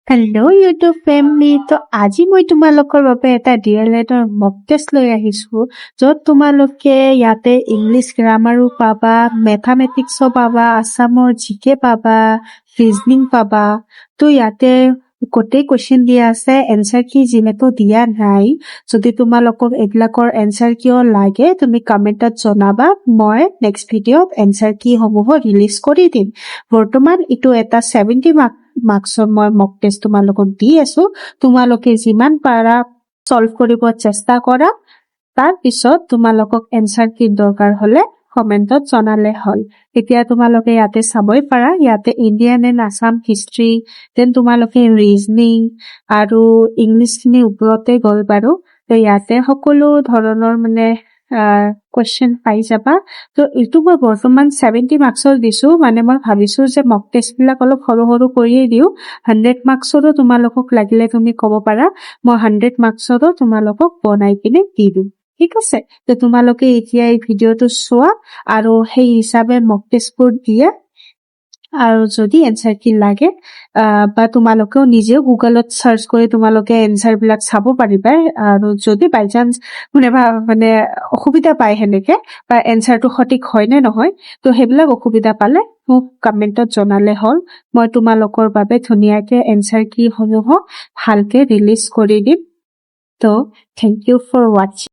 Hello' YouTube family. তো আজি মই তোমালোকৰ বাবে এটা ডিএলএডৰ মক টেষ্ট লৈ আহিছো, য'ত তোমালোকে ইয়াতে ইংলিছ গ্ৰামাৰো পাবা, মেথামেটিক্সো পাবা, আছামৰ জিকে পাবা, ৰিজনিং পাবা। তো ইয়াতে গোটেই কুৱেশ্যন দিয়া আছে, এনচাৰ কি যিহেতু দিয়া নাই। যদি তোমালোকক এইবিলাকৰ এনচাৰ কিয় লাগে তুমি কমেণ্টত জনাবা, মই নেক্সট ভিডিঅ'ত এনচাৰ কি সমূহ ৰিলিজ কৰি দিম। বৰ্তমান এইটো এটা 70 মাৰ্কছৰ মই মক টেষ্ট তোমালোকক দি আছো। তোমালোকে যিমান পাৰা সলভ কৰিব চেষ্টা কৰা, তাৰ পিছত তোমালোকক এনচাৰ কি দৰকাৰ হলে কমেণ্টত জনালে হ'ল। এতিয়া তোমালোকে ইয়াতে চাবই পাৰা, ইয়াতে Indian and Assam history, then তোমালোকে ৰিজনিং আৰু ইংলিছ খিনি ওপৰতে গ'ল বাৰু। তো ইয়াতে সকলো ধৰণৰ কুৱেশ্যন পাই যাবা। তো এইটো মই বৰ্তমান 70 মাৰ্কছৰ দিছো, মই ভাবিছো যে মক টেষ্ট বিলাক অলপ সৰু সৰু কৰিয়ে দিও। 100 মাৰ্কছৰো তোমালোকক লাগিলে তুমি ক'ব পাৰা, মই 100 মাৰ্কছৰো তোমালোকক বনাই কিনে দি দিম। ঠিক আছে, তো তোমালোকে এতিয়া এই ভিডিঅ'টো চোৱা আৰু সেই হিচাপে মক টেষ্টবোৰ দিয়া। আৰু যদি এনচাৰ কি লাগে বা তোমালোকেও নিজেও গুগলত চাৰ্চ কৰি তোমালোকে এনচাৰ বিলাক চাব পাৰিবা। আৰু যদি বাই চান্স কোনোবা অসুবিধা পায় সেনেকে, বা এনচাৰটো সঠিক হয় নে নহয়, তো সেইবিলাক অসুবিধা পালে মোক কমেণ্টত জনালে হ'ল। মই তোমালোকৰ বাবে ধুনীয়াকে এনচাৰ কি সমূহ ভালকে ৰিলিজ কৰি দিম। তো থেংক ইউ ফৰ ৱাচিং।